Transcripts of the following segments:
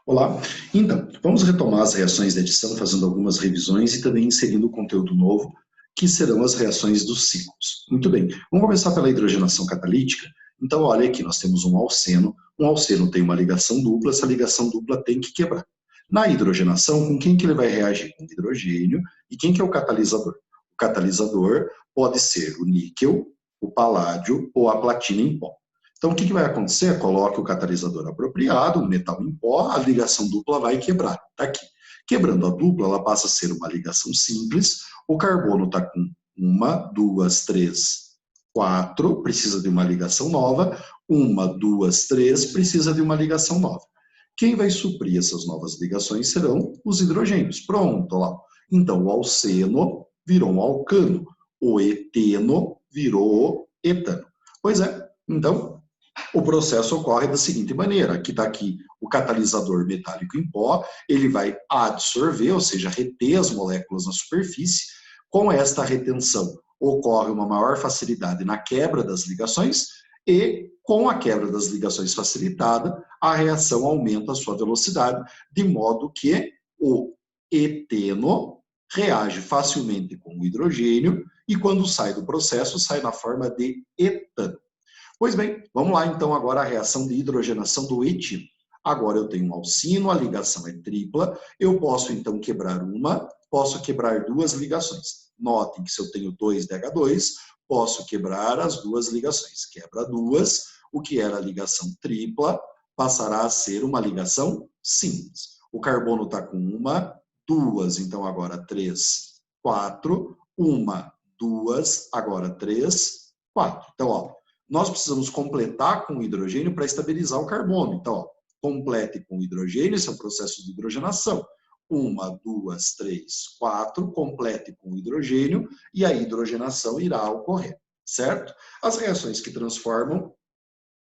Olá, então, vamos retomar as reações de adição, fazendo algumas revisões e também inserindo conteúdo novo, que serão as reações dos ciclos. Muito bem, vamos começar pela hidrogenação catalítica. Então, olha aqui, nós temos um alceno tem uma ligação dupla, essa ligação dupla tem que quebrar. Na hidrogenação, com quem que ele vai reagir? Com o hidrogênio, e quem que é o catalisador? O catalisador pode ser o níquel, o paládio ou a platina em pó. Então, o que vai acontecer? Coloque o catalisador apropriado, um metal em pó, a ligação dupla vai quebrar. Está aqui. Quebrando a dupla, ela passa a ser uma ligação simples. O carbono está com uma, duas, três, quatro, precisa de uma ligação nova. Uma, duas, três, precisa de uma ligação nova. Quem vai suprir essas novas ligações serão os hidrogênios. Pronto, lá. Então, o alceno virou um alcano. O eteno virou etano. Pois é, então, o processo ocorre da seguinte maneira, aqui está aqui o catalisador metálico em pó, ele vai adsorver, ou seja, reter as moléculas na superfície. Com esta retenção ocorre uma maior facilidade na quebra das ligações e com a quebra das ligações facilitada, a reação aumenta a sua velocidade, de modo que o eteno reage facilmente com o hidrogênio e quando sai do processo, sai na forma de etano. Pois bem, vamos lá então agora a reação de hidrogenação do etilo. Agora eu tenho um alcino, a ligação é tripla, eu posso então quebrar uma, posso quebrar duas ligações. Notem que se eu tenho 2DH2, posso quebrar as duas ligações. Quebra duas, o que era a ligação tripla passará a ser uma ligação simples. O carbono está com uma, duas, então agora 3, 4, uma, duas, agora 3, 4. Então, ó, nós precisamos completar com o hidrogênio para estabilizar o carbono. Então, ó, complete com o hidrogênio, esse é o processo de hidrogenação. Uma, duas, três, quatro, complete com o hidrogênio e a hidrogenação irá ocorrer, certo? As reações que transformam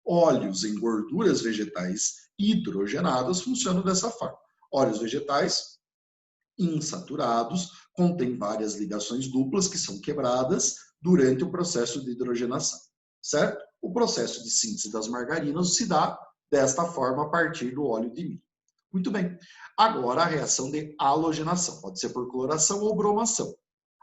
óleos em gorduras vegetais hidrogenadas funcionam dessa forma. Óleos vegetais insaturados contêm várias ligações duplas que são quebradas durante o processo de hidrogenação, certo? O processo de síntese das margarinas se dá desta forma a partir do óleo de milho. Muito bem. Agora a reação de halogenação, pode ser por cloração ou bromação.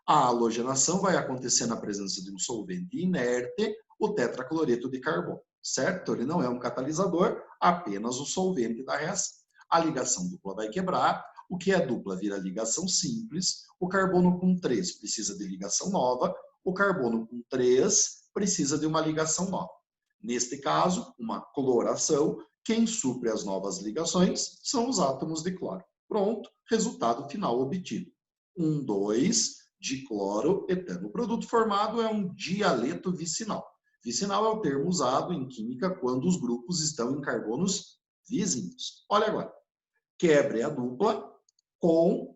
A halogenação vai acontecer na presença de um solvente inerte, o tetracloreto de carbono, certo? Ele não é um catalisador, apenas o solvente da reação. A ligação dupla vai quebrar, o que é dupla vira ligação simples, o carbono com 3 precisa de ligação nova, o carbono com 3 precisa de uma ligação nova. Neste caso, uma cloração, quem supre as novas ligações são os átomos de cloro. Pronto, resultado final obtido. 2 dicloroetano. O produto formado é um dialeto vicinal. Vicinal é o termo usado em química quando os grupos estão em carbonos vizinhos. Olha agora. Quebre a dupla com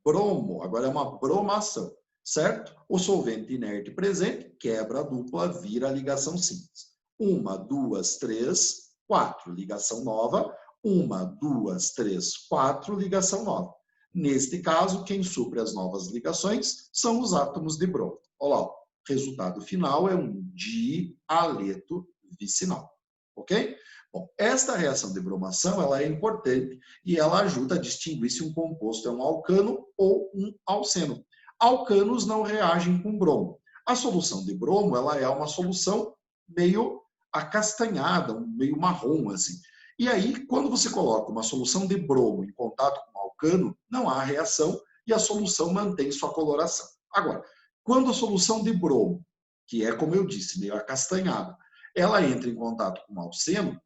bromo. Agora é uma bromação, certo? O solvente inerte presente quebra a dupla, vira a ligação simples. 1, 2, 3, 4, ligação nova. 1, 2, 3, 4, ligação nova. Neste caso, quem supre as novas ligações são os átomos de bromo. Olha lá, o resultado final é um dialeto vicinal, ok? Bom, esta reação de bromação ela é importante e ela ajuda a distinguir se um composto é um alcano ou um alceno. Alcanos não reagem com bromo. A solução de bromo ela é uma solução meio acastanhada, meio marrom assim. E aí, quando você coloca uma solução de bromo em contato com um alcano, não há reação e a solução mantém sua coloração. Agora, quando a solução de bromo, que é como eu disse, meio acastanhada, ela entra em contato com o alceno,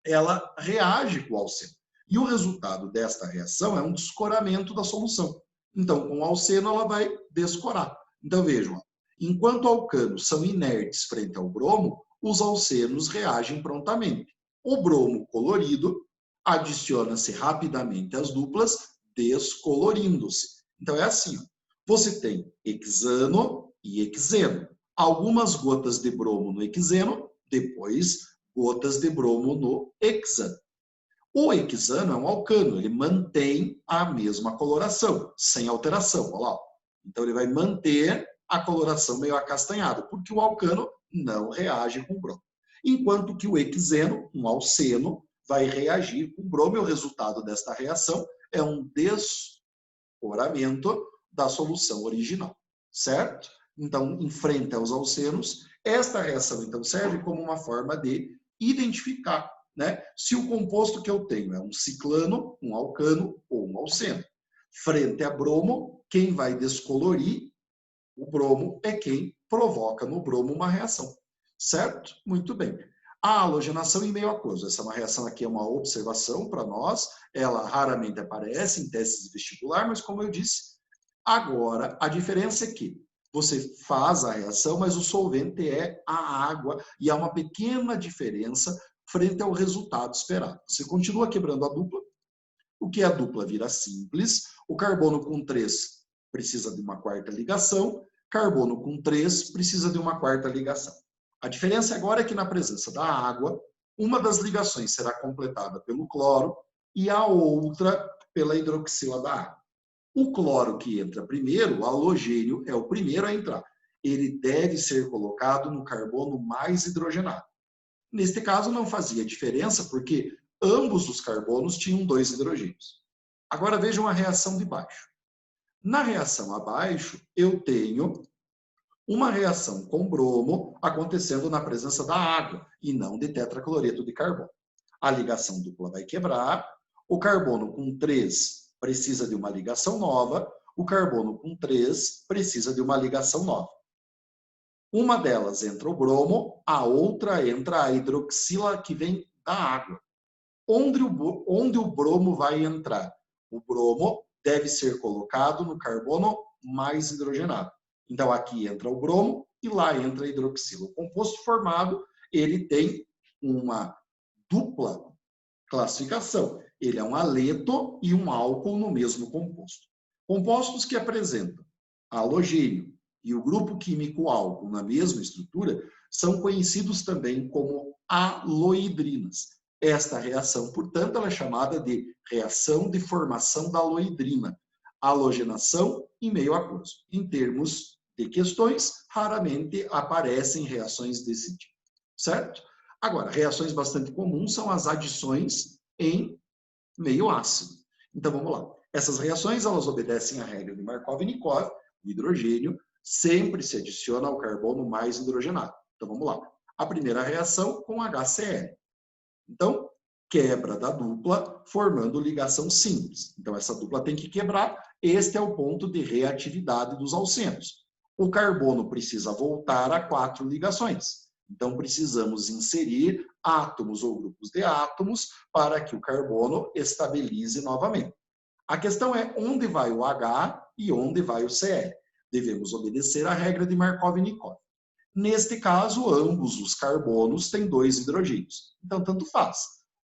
ela reage com o alceno. E o resultado desta reação é um descoramento da solução. Então, com o alceno, ela vai descorar. Então, vejam, enquanto alcanos são inertes frente ao bromo, os alcenos reagem prontamente. O bromo colorido adiciona-se rapidamente às duplas, descolorindo-se. Então, é assim, ó. Você tem hexano e hexeno. Algumas gotas de bromo no hexeno, depois gotas de bromo no hexano. O hexano é um alcano, ele mantém a mesma coloração, sem alteração. Olha lá. Então, ele vai manter a coloração meio acastanhada, porque o alcano não reage com bromo. Enquanto que o hexeno, um alceno, vai reagir com o bromo e o resultado desta reação é um descoramento da solução original, certo? Então, em frente aos alcenos, esta reação, então, serve como uma forma de identificar, né, se o composto que eu tenho é um ciclano, um alcano ou um alceno. Frente a bromo, quem vai descolorir o bromo é quem provoca no bromo uma reação, certo? Muito bem. A halogenação em meio aquoso. Essa é uma reação aqui, é uma observação para nós. Ela raramente aparece em testes de vestibular, mas como eu disse, agora a diferença é que você faz a reação, mas o solvente é a água e há uma pequena diferença frente ao resultado esperado. Você continua quebrando a dupla. O que é a dupla vira simples. O carbono com 3 precisa de uma quarta ligação. Carbono com 3 precisa de uma quarta ligação. A diferença agora é que na presença da água, uma das ligações será completada pelo cloro e a outra pela hidroxila da água. O cloro que entra primeiro, o halogênio, é o primeiro a entrar. Ele deve ser colocado no carbono mais hidrogenado. Neste caso, não fazia diferença, porque ambos os carbonos tinham 2 hidrogênios. Agora vejam a reação de baixo. Na reação abaixo, eu tenho uma reação com bromo acontecendo na presença da água e não de tetracloreto de carbono. A ligação dupla vai quebrar, o carbono com 3 precisa de uma ligação nova, o carbono com 3 precisa de uma ligação nova. Uma delas entra o bromo, a outra entra a hidroxila que vem da água. Onde o bromo vai entrar? O bromo deve ser colocado no carbono mais hidrogenado. Então, aqui entra o bromo e lá entra a hidroxila. O composto formado, ele tem uma dupla classificação. Ele é um haleto e um álcool no mesmo composto. Compostos que apresentam halogênio e o grupo químico álcool na mesma estrutura são conhecidos também como aloidrinas. Esta reação, portanto, ela é chamada de reação de formação da aloidrina, halogenação em meio aquoso. Em termos de questões, raramente aparecem reações desse tipo, certo? Agora, reações bastante comuns são as adições em meio ácido. Então, vamos lá. Essas reações, elas obedecem à regra de Markov-Nikov. O hidrogênio sempre se adiciona ao carbono mais hidrogenado. Então, vamos lá. A primeira reação com HCl. Então, quebra da dupla, formando ligação simples. Então, essa dupla tem que quebrar. Este é o ponto de reatividade dos alcenos. O carbono precisa voltar a 4 ligações. Então, precisamos inserir átomos ou grupos de átomos para que o carbono estabilize novamente. A questão é onde vai o H e onde vai o Cl. Devemos obedecer à regra de Markov-Nikov. Neste caso, ambos os carbonos têm 2 hidrogênios. Então, tanto faz.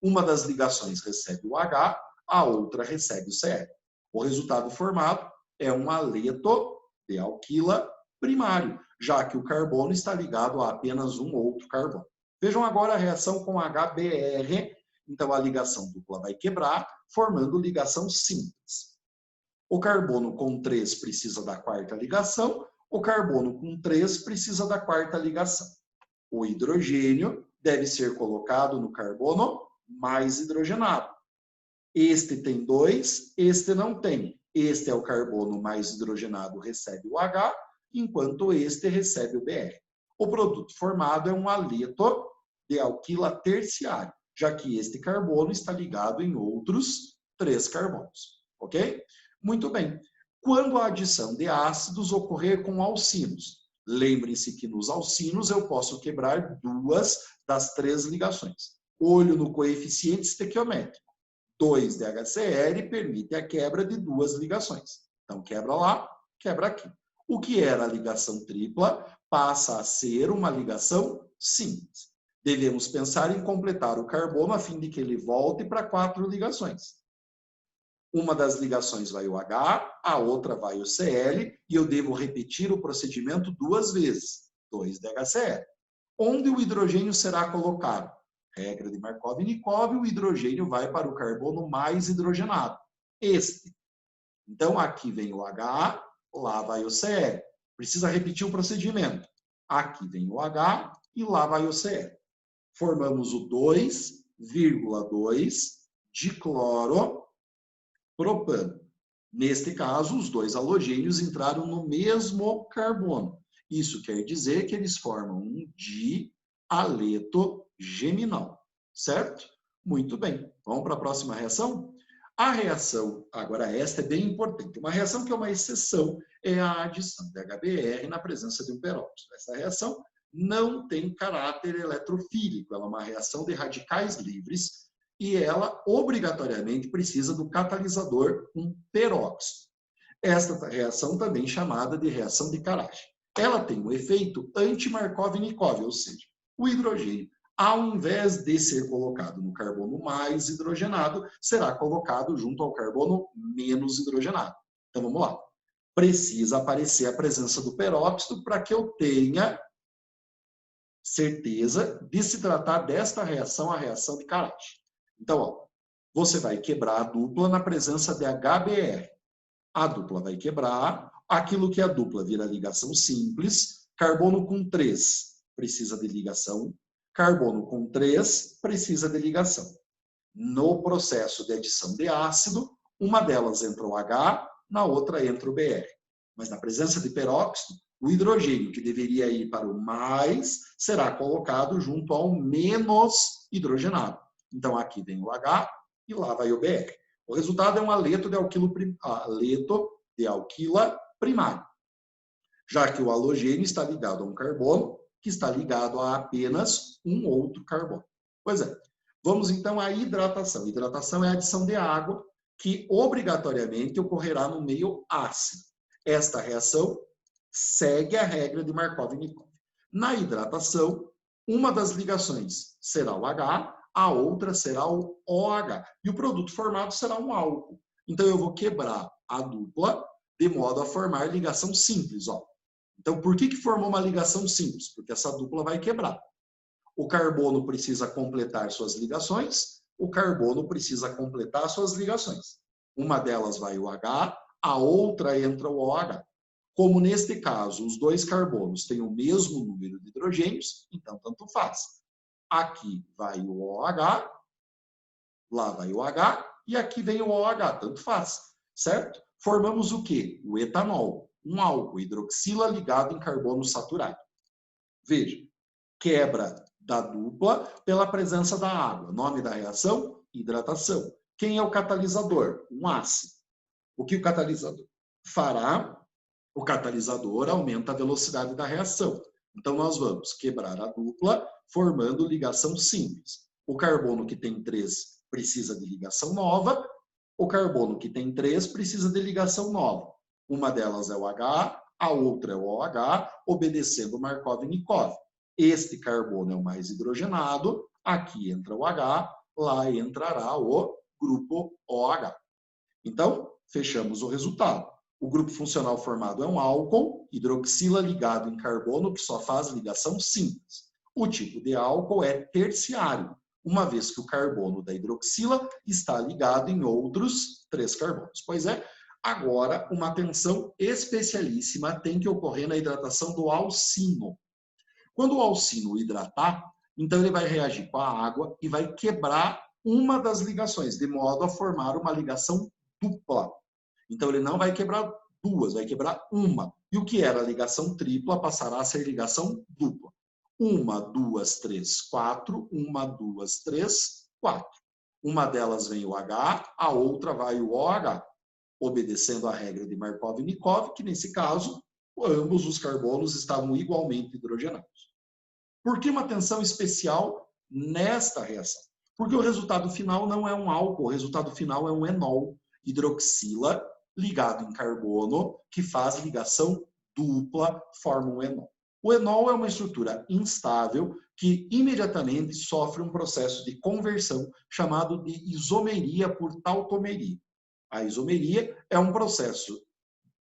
Uma das ligações recebe o H, a outra recebe o Cl. O resultado formado é um haleto de alquila primário, já que o carbono está ligado a apenas um outro carbono. Vejam agora a reação com HBr. Então, a ligação dupla vai quebrar, formando ligação simples. O carbono com 3 precisa da quarta ligação, o carbono com 3 precisa da quarta ligação. O hidrogênio deve ser colocado no carbono mais hidrogenado. Este tem 2, este não tem. Este é o carbono mais hidrogenado, recebe o H, enquanto este recebe o Br. O produto formado é um haleto de alquila terciário, já que este carbono está ligado em outros 3 carbonos. Ok? Muito bem. Quando a adição de ácidos ocorrer com alcinos, lembrem-se que nos alcinos eu posso quebrar 2 das 3 ligações. Olho no coeficiente estequiométrico. 2 de HCl permite a quebra de 2 ligações. Então, quebra lá, quebra aqui. O que era a ligação tripla passa a ser uma ligação simples. Devemos pensar em completar o carbono a fim de que ele volte para 4 ligações. Uma das ligações vai o H, a outra vai o Cl, e eu devo repetir o procedimento 2 vezes, 2 de HCl. Onde o hidrogênio será colocado? Regra de Markov-Nikov, o hidrogênio vai para o carbono mais hidrogenado, este. Então, aqui vem o H, lá vai o Cl. Precisa repetir o procedimento. Aqui vem o H e lá vai o Cl. Formamos o 2 2,2 dicloropropano. Neste caso, os dois halogênios entraram no mesmo carbono. Isso quer dizer que eles formam um dialeto geminal, certo? Muito bem. Vamos para a próxima reação? A reação, agora esta é bem importante, uma reação que é uma exceção é a adição de HBr na presença de um peróxido. Essa reação não tem caráter eletrofílico, ela é uma reação de radicais livres e ela obrigatoriamente precisa do catalisador, um peróxido. Esta reação também chamada de reação de Karash. Ela tem um efeito anti-Markov-Nikov, ou seja, o hidrogênio, ao invés de ser colocado no carbono mais hidrogenado, será colocado junto ao carbono menos hidrogenado. Então, vamos lá. Precisa aparecer a presença do peróxido para que eu tenha certeza de se tratar desta reação, a reação de Karash. Então, ó, você vai quebrar a dupla na presença de HBr. A dupla vai quebrar, aquilo que é a dupla vira ligação simples, carbono com 3 precisa de ligação, carbono com 3 precisa de ligação. No processo de adição de ácido, uma delas entra o H, na outra entra o Br. Mas na presença de peróxido, o hidrogênio que deveria ir para o mais será colocado junto ao menos hidrogenado. Então aqui vem o H e lá vai o Br. O resultado é um aleto de alquila primário, já que o halogênio está ligado a um carbono que está ligado a apenas um outro carbono. Pois é. Vamos então à hidratação. Hidratação é a adição de água que obrigatoriamente ocorrerá no meio ácido. Esta reação segue a regra de Markov-Nikov. Na hidratação, uma das ligações será o H, a outra será o OH. E o produto formado será um álcool. Então, eu vou quebrar a dupla de modo a formar ligação simples. Ó. Então, por que formou uma ligação simples? Porque essa dupla vai quebrar. O carbono precisa completar suas ligações, o carbono precisa completar suas ligações. Uma delas vai o H, a outra entra o OH. Como neste caso, os dois carbonos têm o mesmo número de hidrogênios, então tanto faz. Aqui vai o OH, lá vai o H, e aqui vem o OH, tanto faz, certo? Formamos o quê? O etanol, um álcool, hidroxila ligado em carbono saturado. Veja, quebra da dupla pela presença da água. Nome da reação? Hidratação. Quem é o catalisador? Um ácido. O que o catalisador fará? O catalisador aumenta a velocidade da reação. Então, nós vamos quebrar a dupla, formando ligação simples. O carbono que tem 3 precisa de ligação nova, o carbono que tem 3 precisa de ligação nova. Uma delas é o H, a outra é o OH, obedecendo Markov-Nikov. Este carbono é o mais hidrogenado, aqui entra o H, lá entrará o grupo OH. Então, fechamos o resultado. O grupo funcional formado é um álcool, hidroxila ligado em carbono, que só faz ligação simples. O tipo de álcool é terciário, uma vez que o carbono da hidroxila está ligado em outros 3 carbonos. Pois é, agora uma atenção especialíssima tem que ocorrer na hidratação do alcino. Quando o alcino hidratar, então ele vai reagir com a água e vai quebrar uma das ligações, de modo a formar uma ligação dupla. Então, ele não vai quebrar 2, vai quebrar uma. E o que era ligação tripla passará a ser ligação dupla. 1, 2, 3, 4. 1, 2, 3, 4. Uma delas vem o H, a outra vai o OH, obedecendo a regra de Markov-Nikov, que nesse caso, ambos os carbonos estavam igualmente hidrogenados. Por que uma atenção especial nesta reação? Porque o resultado final não é um álcool, o resultado final é um enol, hidroxila ligado em carbono, que faz ligação dupla, forma um enol. O enol é uma estrutura instável que imediatamente sofre um processo de conversão chamado de isomeria por tautomeria. A isomeria é um processo,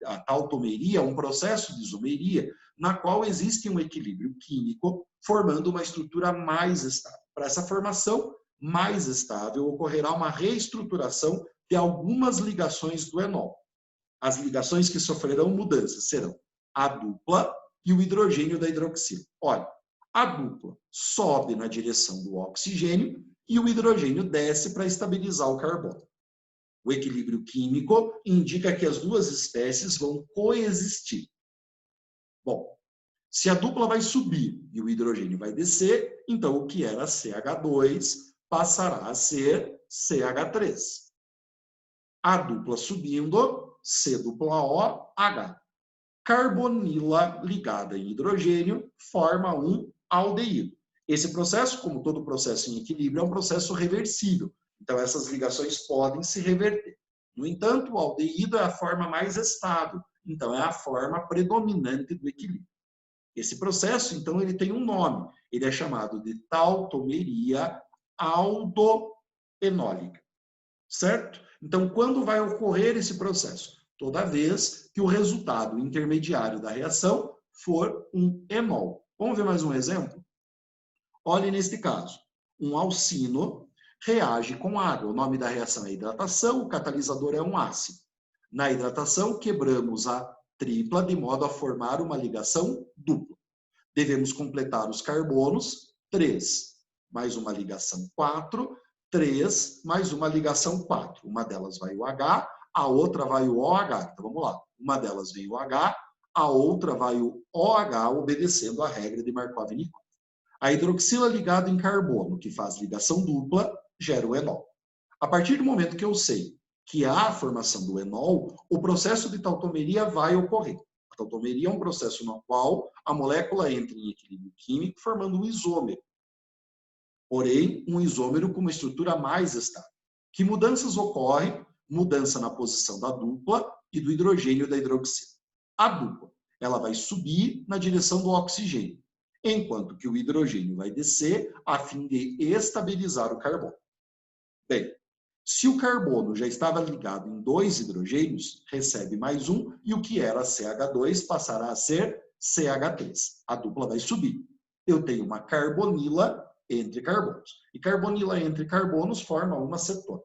a tautomeria é um processo de isomeria na qual existe um equilíbrio químico formando uma estrutura mais estável. Para essa formação mais estável, ocorrerá uma reestruturação de algumas ligações do enol. As ligações que sofrerão mudanças serão a dupla e o hidrogênio da hidroxila. Olha, a dupla sobe na direção do oxigênio e o hidrogênio desce para estabilizar o carbono. O equilíbrio químico indica que as duas espécies vão coexistir. Bom, se a dupla vai subir e o hidrogênio vai descer, então o que era CH2 passará a ser CH3. A dupla subindo, C-O-H. Carbonila ligada em hidrogênio forma um aldeído. Esse processo, como todo processo em equilíbrio, é um processo reversível. Então, essas ligações podem se reverter. No entanto, o aldeído é a forma mais estável. Então, é a forma predominante do equilíbrio. Esse processo, então, ele tem um nome. Ele é chamado de tautomeria aldoenólica. Certo? Então, quando vai ocorrer esse processo? Toda vez que o resultado intermediário da reação for um enol. Vamos ver mais um exemplo? Olhe neste caso. Um alcino reage com água. O nome da reação é hidratação, o catalisador é um ácido. Na hidratação, quebramos a tripla de modo a formar uma ligação dupla. Devemos completar os carbonos, 3, mais uma ligação 4, 3, mais uma ligação 4. Uma delas vai o H, a outra vai o OH. Então, vamos lá. Uma delas vem o H, a outra vai o OH, obedecendo a regra de Markov-Nikov. A hidroxila ligada em carbono, que faz ligação dupla, gera o enol. A partir do momento que eu sei que há a formação do enol, o processo de tautomeria vai ocorrer. A tautomeria é um processo no qual a molécula entra em equilíbrio químico, formando um isômero. Porém, um isômero com uma estrutura mais estável. Que mudanças ocorrem? Mudança na posição da dupla e do hidrogênio da hidroxila. A dupla, ela vai subir na direção do oxigênio, enquanto que o hidrogênio vai descer a fim de estabilizar o carbono. Bem, se o carbono já estava ligado em 2 hidrogênios, recebe mais um, e o que era CH2 passará a ser CH3. A dupla vai subir. Eu tenho uma carbonila entre carbonos. E carbonila entre carbonos forma uma cetona.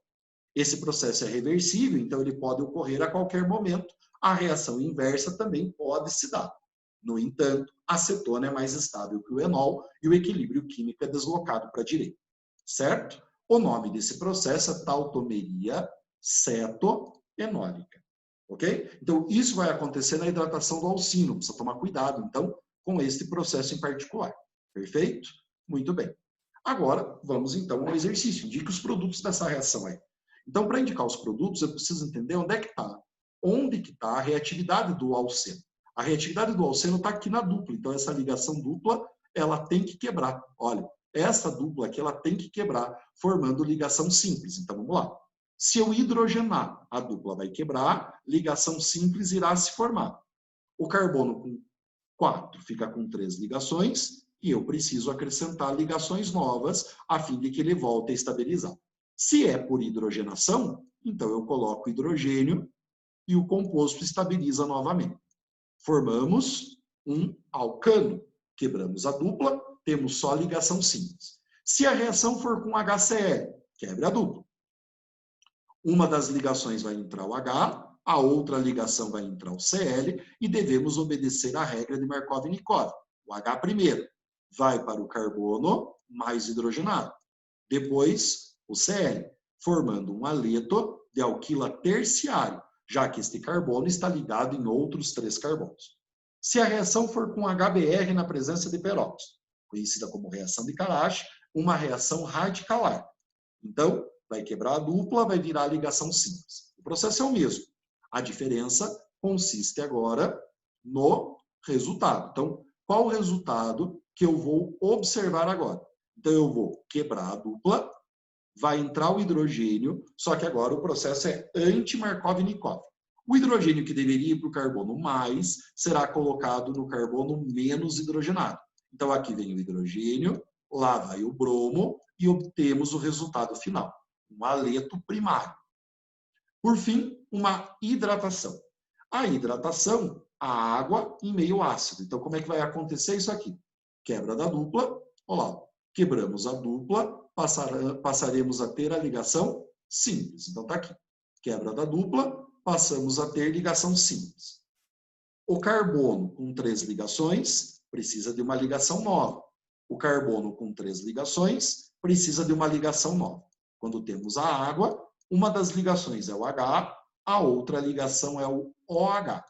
Esse processo é reversível, então ele pode ocorrer a qualquer momento. A reação inversa também pode se dar. No entanto, a cetona é mais estável que o enol e o equilíbrio químico é deslocado para a direita. Certo? O nome desse processo é tautomeria cetoenólica. Ok? Então, isso vai acontecer na hidratação do alcino. Precisa tomar cuidado, então, com este processo em particular. Perfeito? Muito bem. Agora, vamos então ao exercício. Indique os produtos dessa reação aí. Então, para indicar os produtos, eu preciso entender onde é que está. Onde que está a reatividade do alceno. A reatividade do alceno está aqui na dupla. Então, essa ligação dupla, ela tem que quebrar. Olha, essa dupla aqui, ela tem que quebrar, formando ligação simples. Então, vamos lá. Se eu hidrogenar, a dupla vai quebrar, ligação simples irá se formar. O carbono com 4 fica com 3 ligações, e eu preciso acrescentar ligações novas, a fim de que ele volte a estabilizar. Se é por hidrogenação, então eu coloco hidrogênio e o composto estabiliza novamente. Formamos um alcano. Quebramos a dupla, temos só ligação simples. Se a reação for com HCl, quebre a dupla. Uma das ligações vai entrar o H, a outra ligação vai entrar o Cl e devemos obedecer à regra de Markov-Nikov. O H primeiro vai para o carbono mais hidrogenado. Depois, o Cl, formando um aleto de alquila terciário, já que este carbono está ligado em outros 3 carbonos. Se a reação for com HBr na presença de peróxido, conhecida como reação de Karash, uma reação radicalar. Então, vai quebrar a dupla, vai virar a ligação simples. O processo é o mesmo. A diferença consiste agora no resultado. Então, qual o resultado que eu vou observar agora? Então, eu vou quebrar a dupla, vai entrar o hidrogênio, só que agora o processo é anti-Markov-Nikov. O hidrogênio que deveria ir para o carbono mais será colocado no carbono menos hidrogenado. Então, aqui vem o hidrogênio, lá vai o bromo e obtemos o resultado final, um aleto primário. Por fim, uma hidratação. A hidratação, a água em meio ácido. Então, como é que vai acontecer isso aqui? Quebra da dupla, olha lá, quebramos a dupla, passaremos a ter a ligação simples. Então, está aqui. Quebra da dupla, passamos a ter ligação simples. O carbono com 3 ligações precisa de uma ligação nova. O carbono com 3 ligações precisa de uma ligação nova. Quando temos a água, uma das ligações é o H, a outra ligação é o OH.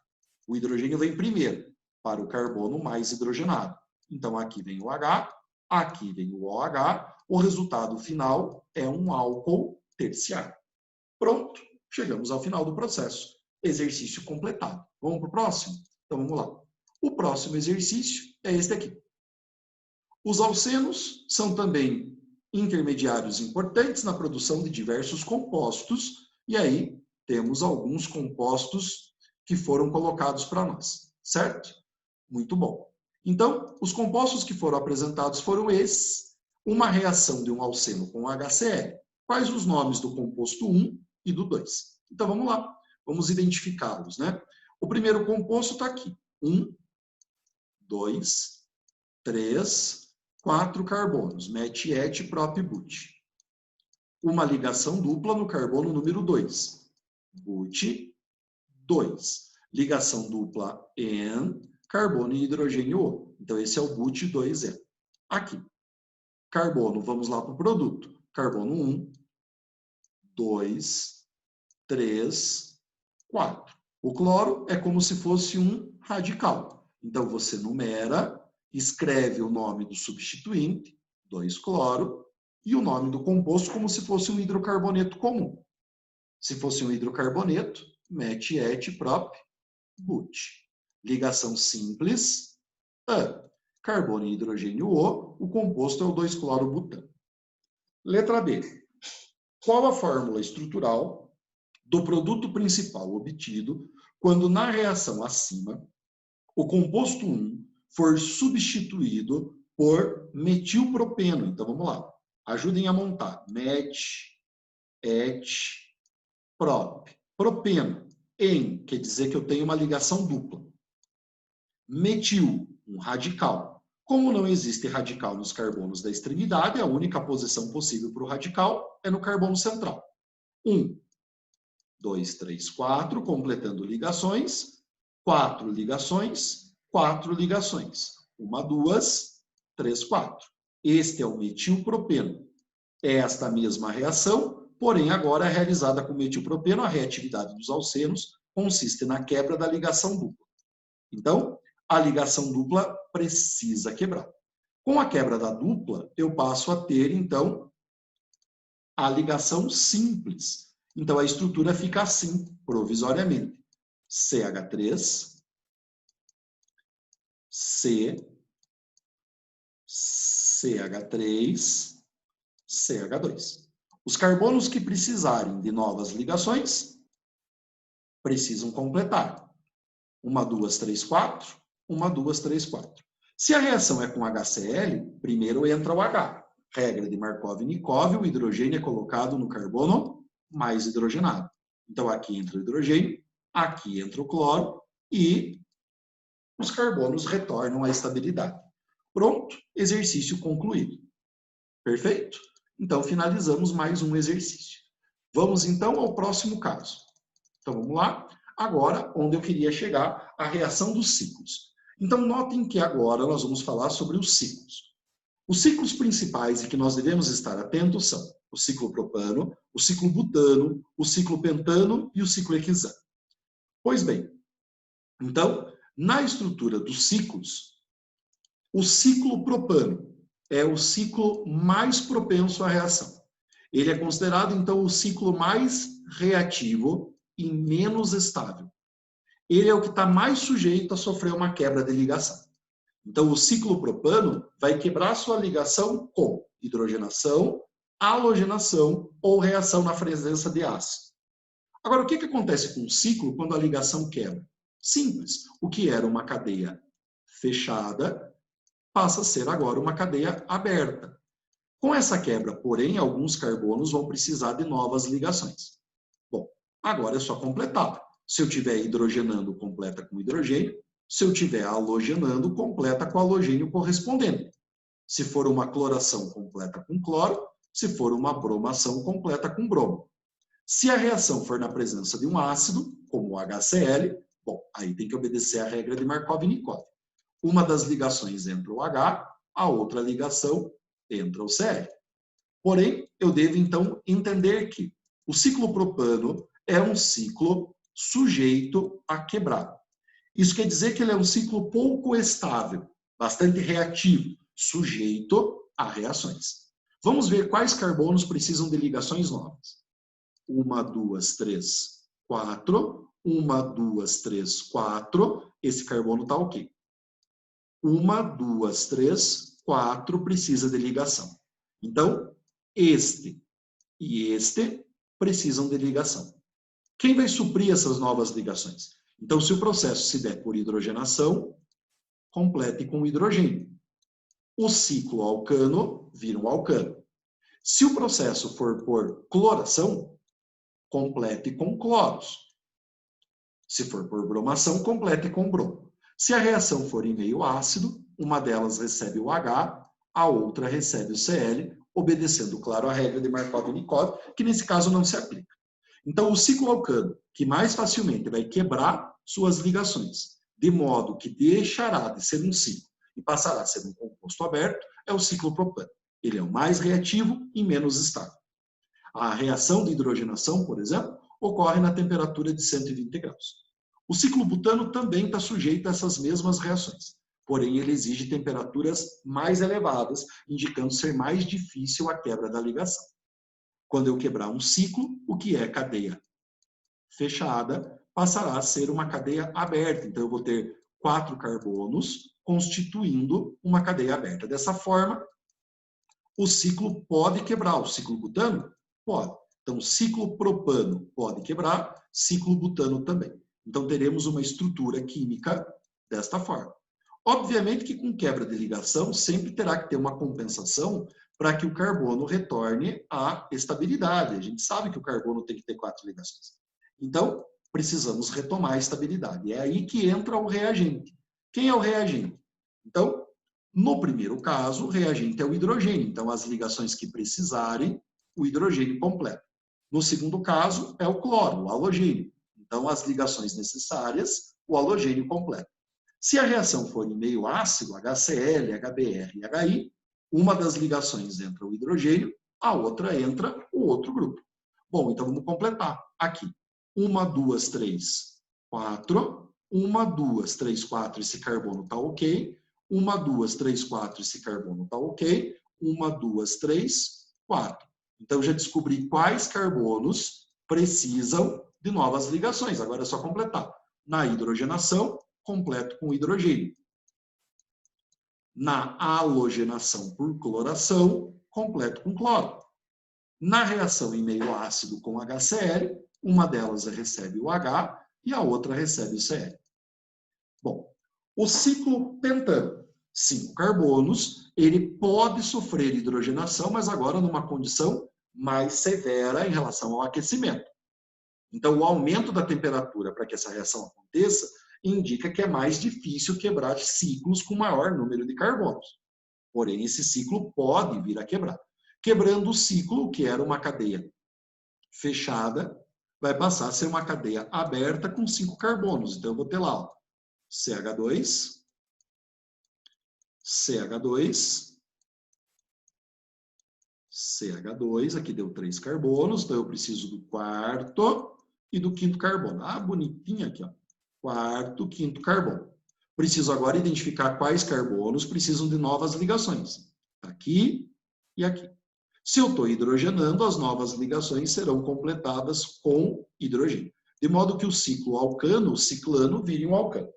O hidrogênio vem primeiro, para o carbono mais hidrogenado. Então, aqui vem o H, aqui vem o OH, o resultado final é um álcool terciário. Pronto, chegamos ao final do processo. Exercício completado. Vamos para o próximo? Então, vamos lá. O próximo exercício é este aqui. Os alcenos são também intermediários importantes na produção de diversos compostos, e aí temos alguns compostos que foram colocados para nós, certo? Muito bom. Então, os compostos que foram apresentados foram esses. Uma reação de um alceno com HCl. Quais os nomes do composto 1 e do 2? Então, vamos lá. Vamos identificá-los, né? O primeiro composto está aqui. 1, 2, 3, 4 carbonos. Met, et, prop e but. Uma ligação dupla no carbono número 2. But, 2. Ligação dupla N, carbono e hidrogênio O. Então, esse é o but 2N. Aqui. Carbono, vamos lá para o produto. Carbono 1, 2, 3, 4. O cloro é como se fosse um radical. Então, você numera, escreve o nome do substituinte, 2-cloro, e o nome do composto como se fosse um hidrocarboneto comum. Se fosse um hidrocarboneto, met, et, prop, but. Ligação simples, carbono e hidrogênio O, o composto é o 2-cloro-butano. Letra B. Qual a fórmula estrutural do produto principal obtido quando na reação acima o composto 1 for substituído por metilpropeno? Então, vamos lá. Ajudem a montar. Met, et, prop. Propeno. En quer dizer que eu tenho uma ligação dupla. Metil, um radical. Como não existe radical nos carbonos da extremidade, a única posição possível para o radical é no carbono central. 1, 2, 3, 4, completando ligações. 4 ligações, 4 ligações. 1, 2, 3, 4. Este é o metilpropeno. É esta mesma reação, porém agora é realizada com metilpropeno. A reatividade dos alcenos consiste na quebra da ligação dupla. Então, a ligação dupla precisa quebrar. Com a quebra da dupla, eu passo a ter, então, a ligação simples. Então, a estrutura fica assim, provisoriamente. CH3, C, CH3, CH2. Os carbonos que precisarem de novas ligações precisam completar. 1, 2, 3, 4. 1, 2, 3, 4. Se a reação é com HCl, primeiro entra o H. Regra de Markov-Nikov, o hidrogênio é colocado no carbono mais hidrogenado. Então, aqui entra o hidrogênio, aqui entra o cloro e os carbonos retornam à estabilidade. Pronto, exercício concluído. Perfeito? Então, finalizamos mais um exercício. Vamos, então, ao próximo caso. Então, vamos lá. Agora, onde eu queria chegar, a reação dos ciclos. Então, notem que agora nós vamos falar sobre os ciclos. Os ciclos principais e que nós devemos estar atentos são o ciclo propano, o ciclo butano, o ciclo pentano e o ciclo hexano. Pois bem, então, na estrutura dos ciclos, o ciclo propano é o ciclo mais propenso à reação. Ele é considerado, então, o ciclo mais reativo e menos estável. Ele é o que está mais sujeito a sofrer uma quebra de ligação. Então, o ciclo propano vai quebrar sua ligação com hidrogenação, halogenação ou reação na presença de ácido. Agora, o que acontece com o ciclo quando a ligação quebra? Simples. O que era uma cadeia fechada passa a ser agora uma cadeia aberta. Com essa quebra, porém, alguns carbonos vão precisar de novas ligações. Bom, agora é só completar. Se eu estiver hidrogenando, completa com hidrogênio. Se eu estiver halogenando, completa com o halogênio correspondente. Se for uma cloração, completa com cloro. Se for uma bromação, completa com bromo. Se a reação for na presença de um ácido, como o HCl, bom, aí tem que obedecer à regra de Markov-Nikov. Uma das ligações entra o H, a outra ligação entra o Cl. Porém, eu devo, então, entender que o ciclo propano é um ciclo sujeito a quebrar. Isso quer dizer que ele é um ciclo pouco estável, bastante reativo, sujeito a reações. Vamos ver quais carbonos precisam de ligações novas. 1, 2, 3, 4. 1, 2, 3, 4. Esse carbono está ok. 1, 2, 3, 4 precisa de ligação. Então, este e este precisam de ligação. Quem vai suprir essas novas ligações? Então, se o processo se der por hidrogenação, complete com hidrogênio. O ciclo alcano vira um alcano. Se o processo for por cloração, complete com cloros. Se for por bromação, complete com bromo. Se a reação for em meio ácido, uma delas recebe o H, a outra recebe o Cl, obedecendo, claro, a regra de Markov-Nikov, que nesse caso não se aplica. Então, o ciclo alcano, que mais facilmente vai quebrar suas ligações, de modo que deixará de ser um ciclo e passará a ser um composto aberto, é o ciclo propano. Ele é o mais reativo e menos estável. A reação de hidrogenação, por exemplo, ocorre na temperatura de 120 graus. O ciclo butano também está sujeito a essas mesmas reações, porém ele exige temperaturas mais elevadas, indicando ser mais difícil a quebra da ligação. Quando eu quebrar um ciclo, o que é cadeia fechada passará a ser uma cadeia aberta. Então, eu vou ter 4 carbonos constituindo uma cadeia aberta. Dessa forma, o ciclo pode quebrar. O ciclo butano pode. Então, o ciclo propano pode quebrar, ciclo butano também. Então, teremos uma estrutura química desta forma. Obviamente que com quebra de ligação, sempre terá que ter uma compensação para que o carbono retorne à estabilidade. A gente sabe que o carbono tem que ter 4 ligações. Então, precisamos retomar a estabilidade. É aí que entra o reagente. Quem é o reagente? Então, no primeiro caso, o reagente é o hidrogênio. Então, as ligações que precisarem, o hidrogênio completo. No segundo caso, é o cloro, o halogênio. Então, as ligações necessárias, o halogênio completo. Se a reação for em meio ácido, HCl, HBr e HI, uma das ligações entra o hidrogênio, a outra entra o outro grupo. Bom, então vamos completar aqui. 1, 2, 3, 4. 1, 2, 3, 4, esse carbono está ok. 1, 2, 3, 4, esse carbono está ok. 1, 2, 3, 4. Então, já descobri quais carbonos precisam de novas ligações. Agora é só completar. Na hidrogenação, completo com hidrogênio. Na halogenação por cloração, completo com cloro. Na reação em meio ácido com HCl, uma delas recebe o H e a outra recebe o Cl. Bom, o ciclo pentano, 5 carbonos, ele pode sofrer hidrogenação, mas agora numa condição mais severa em relação ao aquecimento. Então, o aumento da temperatura para que essa reação aconteça indica que é mais difícil quebrar ciclos com maior número de carbonos. Porém, esse ciclo pode vir a quebrar. Quebrando o ciclo, que era uma cadeia fechada, vai passar a ser uma cadeia aberta com 5 carbonos. Então, eu vou ter lá, ó, CH2, CH2, CH2, aqui deu 3 carbonos, então eu preciso do quarto e do quinto carbono. Ah, bonitinho aqui, ó. Quarto, quinto carbono. Preciso agora identificar quais carbonos precisam de novas ligações. Aqui e aqui. Se eu estou hidrogenando, as novas ligações serão completadas com hidrogênio. De modo que o ciclo alcano, o ciclano, vire um alcano.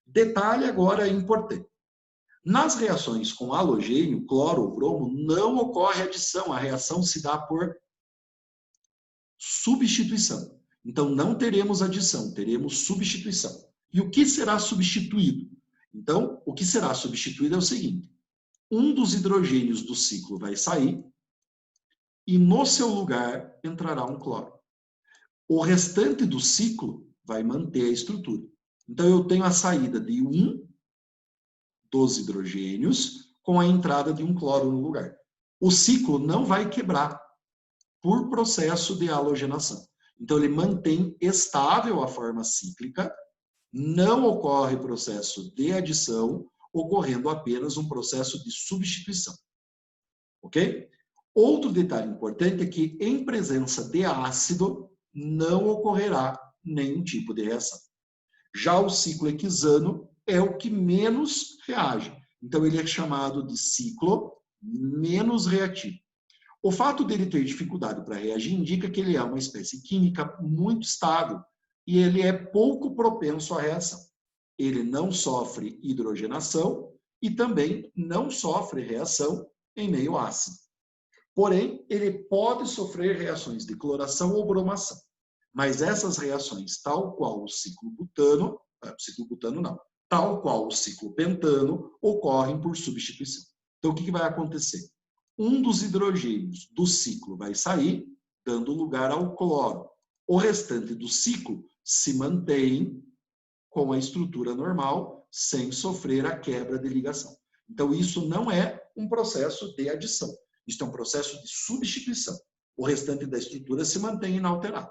Detalhe agora importante. Nas reações com halogênio, cloro ou bromo, não ocorre adição. A reação se dá por substituição. Então, não teremos adição, teremos substituição. E o que será substituído? Então, o que será substituído é o seguinte. Um dos hidrogênios do ciclo vai sair e no seu lugar entrará um cloro. O restante do ciclo vai manter a estrutura. Então, eu tenho a saída de um dos hidrogênios com a entrada de um cloro no lugar. O ciclo não vai quebrar por processo de halogenação. Então, ele mantém estável a forma cíclica, não ocorre processo de adição, ocorrendo apenas um processo de substituição. Ok? Outro detalhe importante é que, em presença de ácido, não ocorrerá nenhum tipo de reação. Já o ciclo hexano é o que menos reage. Então, ele é chamado de ciclo menos reativo. O fato dele ter dificuldade para reagir indica que ele é uma espécie química muito estável e ele é pouco propenso à reação. Ele não sofre hidrogenação e também não sofre reação em meio ácido. Porém, ele pode sofrer reações de cloração ou bromação. Mas essas reações, tal qual o ciclo butano não, tal qual o ciclo pentano, ocorrem por substituição. Então, o que vai acontecer? Um dos hidrogênios do ciclo vai sair, dando lugar ao cloro. O restante do ciclo se mantém com a estrutura normal, sem sofrer a quebra de ligação. Então, isso não é um processo de adição. Isso é um processo de substituição. O restante da estrutura se mantém inalterado.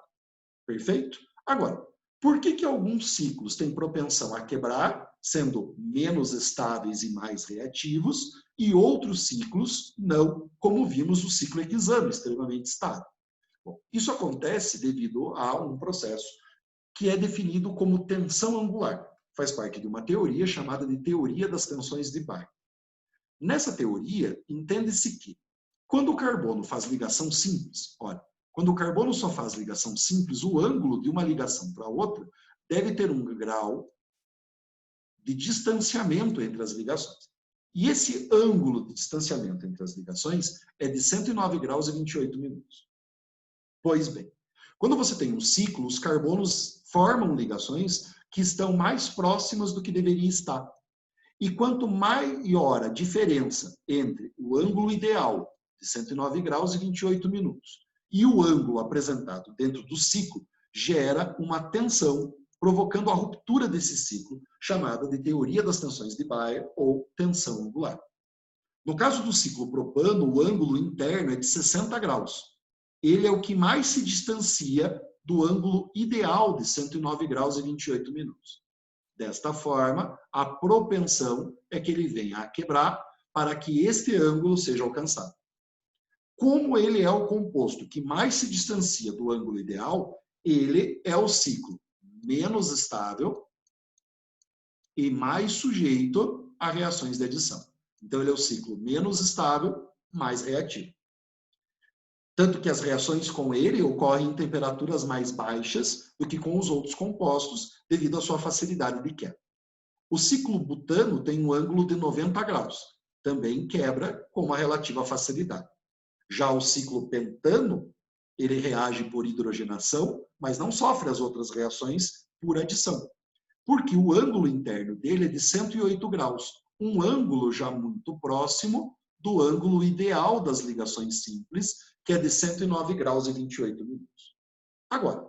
Perfeito? Agora, por que alguns ciclos têm propensão a quebrar, sendo menos estáveis e mais reativos, e outros ciclos não, como vimos o ciclo hexano, extremamente estável? Bom, isso acontece devido a um processo que é definido como tensão angular. Faz parte de uma teoria chamada de teoria das tensões de Bayer. Nessa teoria, entende-se que, quando o carbono faz ligação simples, olha, quando o carbono só faz ligação simples, o ângulo de uma ligação para outra deve ter um grau de distanciamento entre as ligações. E esse ângulo de distanciamento entre as ligações é de 109 graus e 28 minutos. Pois bem, quando você tem um ciclo, os carbonos formam ligações que estão mais próximas do que deveria estar. E quanto maior a diferença entre o ângulo ideal, de 109 graus e 28 minutos, e o ângulo apresentado dentro do ciclo, gera uma tensão, provocando a ruptura desse ciclo, chamada de teoria das tensões de Bayer ou tensão angular. No caso do ciclo propano, o ângulo interno é de 60 graus. Ele é o que mais se distancia do ângulo ideal de 109 graus e 28 minutos. Desta forma, a propensão é que ele venha a quebrar para que este ângulo seja alcançado. Como ele é o composto que mais se distancia do ângulo ideal, ele é o ciclo menos estável e mais sujeito a reações de adição. Então, ele é o ciclo menos estável, mais reativo. Tanto que as reações com ele ocorrem em temperaturas mais baixas do que com os outros compostos, devido à sua facilidade de quebra. O ciclo butano tem um ângulo de 90 graus, também quebra com uma relativa facilidade. Já o ciclo pentano, ele reage por hidrogenação, mas não sofre as outras reações por adição, porque o ângulo interno dele é de 108 graus, um ângulo já muito próximo do ângulo ideal das ligações simples, que é de 109 graus e 28 minutos. Agora,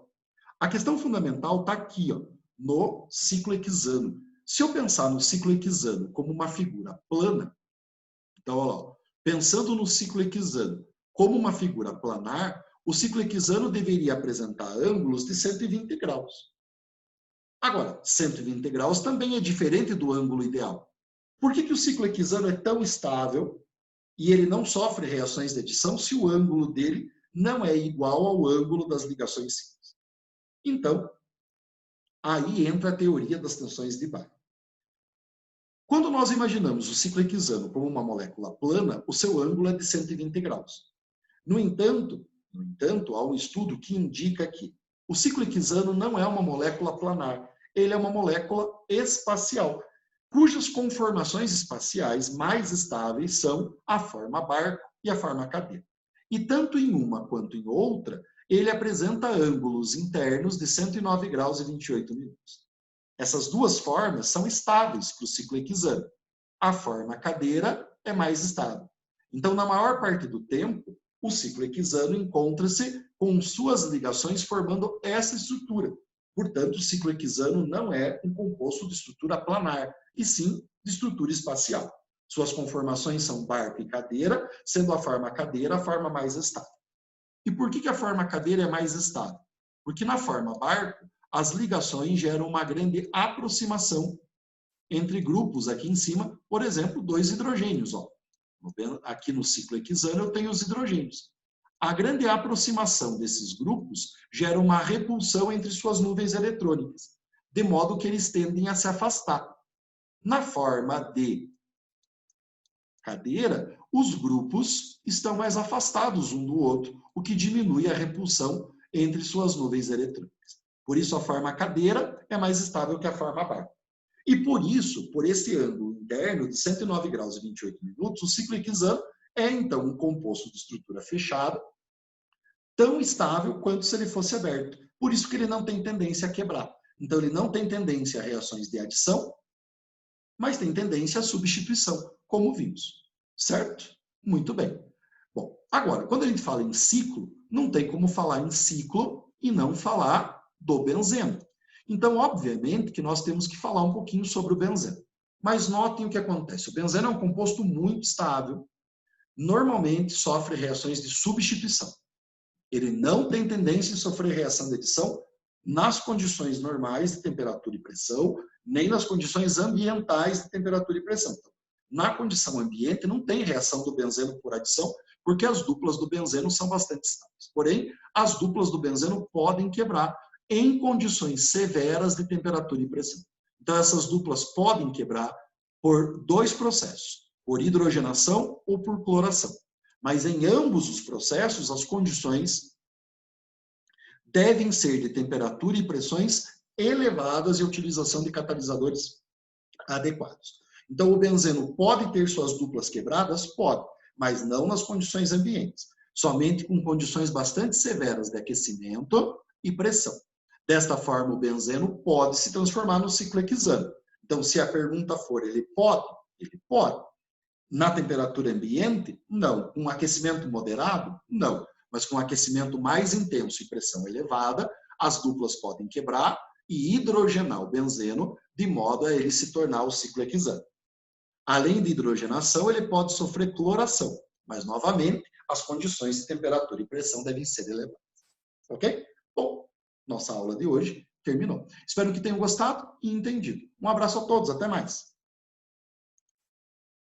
a questão fundamental está aqui, ó, no ciclo hexano. Se eu pensar no ciclo hexano como uma figura plana, então, olha lá, pensando no ciclo hexano como uma figura planar, o ciclo hexano deveria apresentar ângulos de 120 graus. Agora, 120 graus também é diferente do ângulo ideal. Por que o ciclo hexano é tão estável e ele não sofre reações de adição se o ângulo dele não é igual ao ângulo das ligações simples? Então, aí entra a teoria das tensões de Bayer. Quando nós imaginamos o ciclo hexano como uma molécula plana, o seu ângulo é de 120 graus. No entanto, há um estudo que indica que o ciclo hexano não é uma molécula planar, ele é uma molécula espacial, cujas conformações espaciais mais estáveis são a forma barco e a forma cadeira. E tanto em uma quanto em outra, ele apresenta ângulos internos de 109 graus e 28 minutos. Essas duas formas são estáveis para o ciclo hexano. A forma cadeira é mais estável. Então, na maior parte do tempo, o ciclo hexano encontra-se com suas ligações formando essa estrutura. Portanto, o ciclo hexano não é um composto de estrutura planar, e sim de estrutura espacial. Suas conformações são barco e cadeira, sendo a forma cadeira a forma mais estável. E por que a forma cadeira é mais estável? Porque na forma barco, as ligações geram uma grande aproximação entre grupos aqui em cima, por exemplo, 2 hidrogênios. Ó. Aqui no ciclo hexano eu tenho os hidrogênios. A grande aproximação desses grupos gera uma repulsão entre suas nuvens eletrônicas, de modo que eles tendem a se afastar. Na forma de cadeira, os grupos estão mais afastados um do outro, o que diminui a repulsão entre suas nuvens eletrônicas. Por isso, a forma cadeira é mais estável que a forma barco. E por isso, por esse ângulo interno de 109 graus e 28 minutos, o ciclo hexano é, então, um composto de estrutura fechada, tão estável quanto se ele fosse aberto. Por isso que ele não tem tendência a quebrar. Então, ele não tem tendência a reações de adição, mas tem tendência à substituição, como vimos. Certo? Muito bem. Bom, agora, quando a gente fala em ciclo, não tem como falar em ciclo e não falar do benzeno. Então, obviamente, que nós temos que falar um pouquinho sobre o benzeno. Mas notem o que acontece. O benzeno é um composto muito estável, normalmente sofre reações de substituição. Ele não tem tendência a sofrer reação de adição nas condições normais de temperatura e pressão, nem nas condições ambientais de temperatura e pressão. Então, na condição ambiente, não tem reação do benzeno por adição, porque as duplas do benzeno são bastante estáveis. Porém, as duplas do benzeno podem quebrar em condições severas de temperatura e pressão. Então, essas duplas podem quebrar por dois processos, por hidrogenação ou por cloração. Mas em ambos os processos, as condições devem ser de temperatura e pressões elevadas e a utilização de catalisadores adequados. Então, o benzeno pode ter suas duplas quebradas? Pode, mas não nas condições ambientes. Somente com condições bastante severas de aquecimento e pressão. Desta forma, o benzeno pode se transformar no ciclo hexano. Então, se a pergunta for, ele pode? Ele pode. Na temperatura ambiente? Não. Com aquecimento moderado? Não. Mas com aquecimento mais intenso e pressão elevada, as duplas podem quebrar e hidrogenar o benzeno de modo a ele se tornar o ciclo hexano. Além de hidrogenação, ele pode sofrer cloração, mas, novamente, as condições de temperatura e pressão devem ser elevadas. Ok? Bom, nossa aula de hoje terminou. Espero que tenham gostado e entendido. Um abraço a todos, até mais.